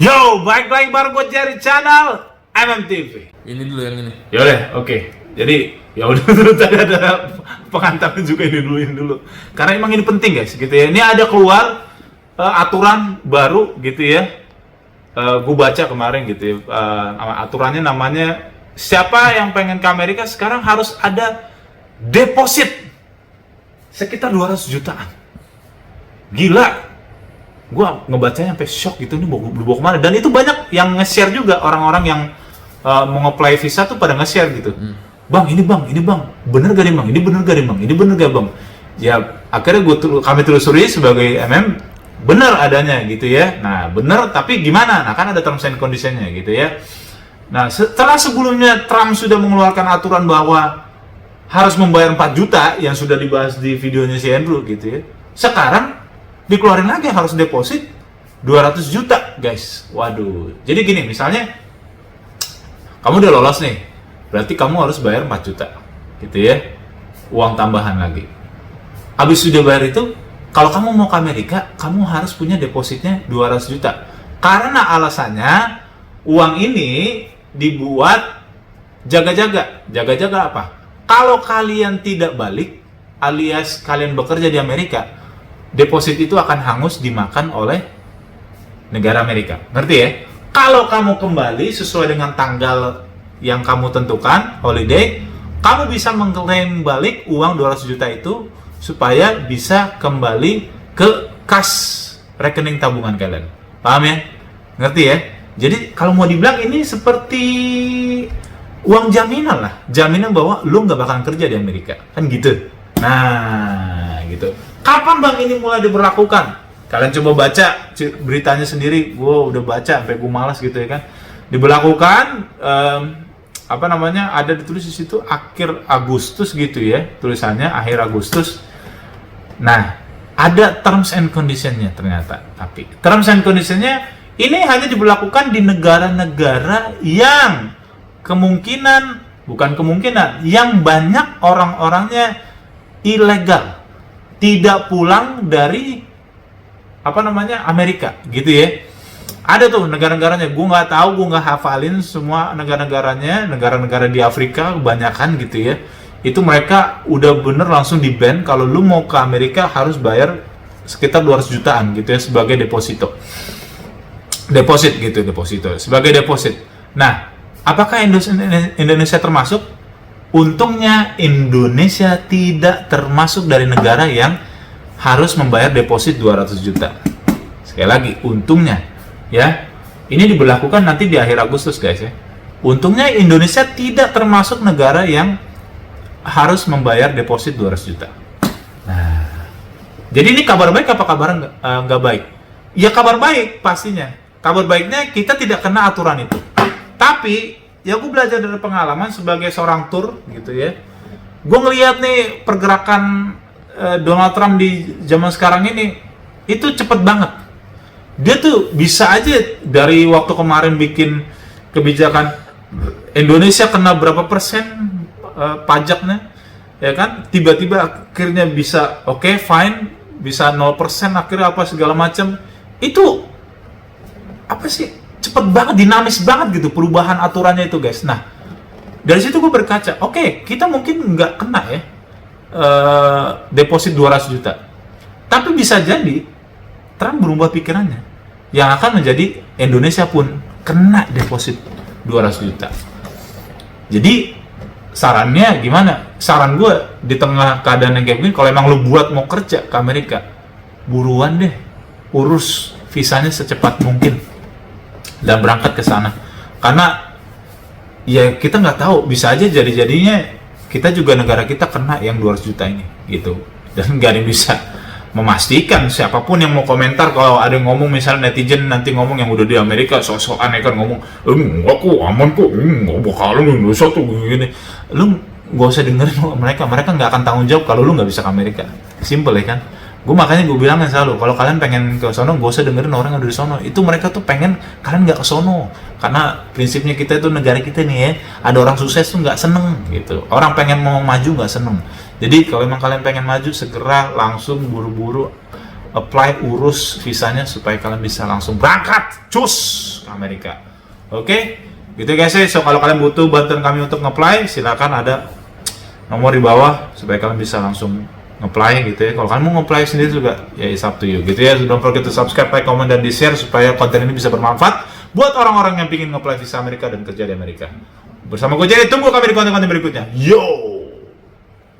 Yo, balik lagi baru gue cari channel MMTV. Ini dulu yang ini. Yaudah, oke. Jadi ya udah dulu tadi ada pengantarnya juga ini dulu. Karena emang ini penting guys, gitu ya. Ini ada keluar aturan baru gitu ya. Gue baca kemarin gitu ya. Aturannya namanya siapa yang pengen ke Amerika sekarang harus ada deposit sekitar 200 jutaan. Gila. Gua ngebacanya sampai shock gitu, ini dibawa kemana, dan itu banyak yang nge-share juga, orang-orang yang mau nge-apply visa tuh pada nge-share gitu. Bang, ini bang, bener gak nih bang, ini bener gak bang. Ya akhirnya kami telusuri sebagai MM, bener adanya gitu ya. Nah bener, tapi gimana, nah kan ada terms and conditionnya gitu ya. Nah setelah sebelumnya Trump sudah mengeluarkan aturan bahwa harus membayar 4 juta yang sudah dibahas di videonya si Andrew gitu ya, sekarang dikeluarin lagi harus deposit 200 juta guys. Waduh, jadi gini, misalnya kamu udah lolos nih, berarti kamu harus bayar 4 juta gitu ya, uang tambahan lagi. Habis sudah bayar itu, kalau kamu mau ke Amerika, kamu harus punya depositnya 200 juta. Karena alasannya uang ini dibuat jaga-jaga apa? Kalau kalian tidak balik alias kalian bekerja di Amerika, deposit itu akan hangus dimakan oleh negara Amerika. Ngerti ya? Kalau kamu kembali sesuai dengan tanggal yang kamu tentukan, holiday, kamu bisa mengklaim balik uang 200 juta itu supaya bisa kembali ke kas rekening tabungan kalian. Paham ya? Ngerti ya? Jadi kalau mau dibilang ini seperti uang jaminan lah. Jaminan bahwa lu nggak bakalan kerja di Amerika. Kan gitu. Nah, gitu. Kapan bang ini mulai diberlakukan? Kalian coba baca beritanya sendiri. Gue udah baca sampai gue malas gitu ya kan. Diberlakukan ada ditulis di situ akhir Agustus gitu ya, tulisannya akhir Agustus. Nah, ada terms and conditionnya ternyata. Tapi terms and conditionnya ini hanya diberlakukan di negara-negara yang yang banyak orang-orangnya ilegal, tidak pulang dari Amerika gitu ya. Ada tuh negara-negaranya, gue nggak tahu, gue nggak hafalin semua negara-negaranya. Negara-negara di Afrika kebanyakan gitu ya, itu mereka udah bener langsung di ban kalau lu mau ke Amerika harus bayar sekitar 200 jutaan gitu ya sebagai deposito sebagai deposit. Nah, apakah Indonesia termasuk? Untungnya Indonesia tidak termasuk dari negara yang harus membayar deposit 200 juta. Sekali lagi, untungnya ya. Ini diberlakukan nanti di akhir Agustus guys ya. Untungnya Indonesia tidak termasuk negara yang harus membayar deposit 200 juta. Nah, jadi ini kabar baik apa kabar nggak baik? Ya kabar baik pastinya. Kabar baiknya kita tidak kena aturan itu. Tapi ya gue belajar dari pengalaman sebagai seorang tour gitu ya. Gue ngelihat nih pergerakan Donald Trump di zaman sekarang ini itu cepet banget. Dia tuh bisa aja dari waktu kemarin bikin kebijakan Indonesia kena berapa persen pajaknya, ya kan? Tiba-tiba akhirnya bisa oke, fine, bisa 0% akhirnya apa segala macam. Itu apa sih? Cepet banget, dinamis banget gitu perubahan aturannya itu guys. Nah, dari situ gue berkaca, oke, kita mungkin nggak kena ya deposit 200 juta, tapi bisa jadi Trump berubah pikirannya, yang akan menjadi Indonesia pun kena deposit 200 juta. Jadi sarannya gimana? Saran gue di tengah keadaan yang kayak gini, kalau emang lu buat mau kerja ke Amerika, buruan deh urus visanya secepat mungkin dan berangkat ke sana. Karena ya kita nggak tahu, bisa aja jadi-jadinya kita juga negara kita kena yang 200 juta ini gitu. Dan nggak ada yang bisa memastikan. Siapapun yang mau komentar, kalau ada yang ngomong misalnya netizen nanti ngomong yang udah di Amerika sok-sokan ya kan, ngomong enggak kok aman kok, nggak bakalan Indonesia tuh gini. Lu nggak usah dengerin mereka nggak akan tanggung jawab kalau lu nggak bisa ke Amerika. Simple ya kan. Makanya gue bilangin selalu, kalau kalian pengen ke sono, gak usah dengerin orang yang udah di sono. Itu mereka tuh pengen kalian nggak ke sono. Karena prinsipnya kita itu, negara kita nih ya, ada orang sukses tuh nggak seneng gitu. Orang pengen mau maju nggak seneng. Jadi kalau emang kalian pengen maju, segera langsung buru-buru apply, urus visanya supaya kalian bisa langsung berangkat. Cus! Amerika. Oke, gitu guys ya. So kalau kalian butuh bantuan kami untuk nge-apply, silakan ada nomor di bawah supaya kalian bisa langsung nge-apply gitu ya. Kalau kalian mau nge-apply sendiri juga, ya it's up to you gitu ya. Don't forget to subscribe, like, comment, dan di-share supaya konten ini bisa bermanfaat buat orang-orang yang ingin nge-apply visa Amerika dan kerja di Amerika. Bersama gue Jerry, tunggu kami di konten-konten berikutnya. Yo!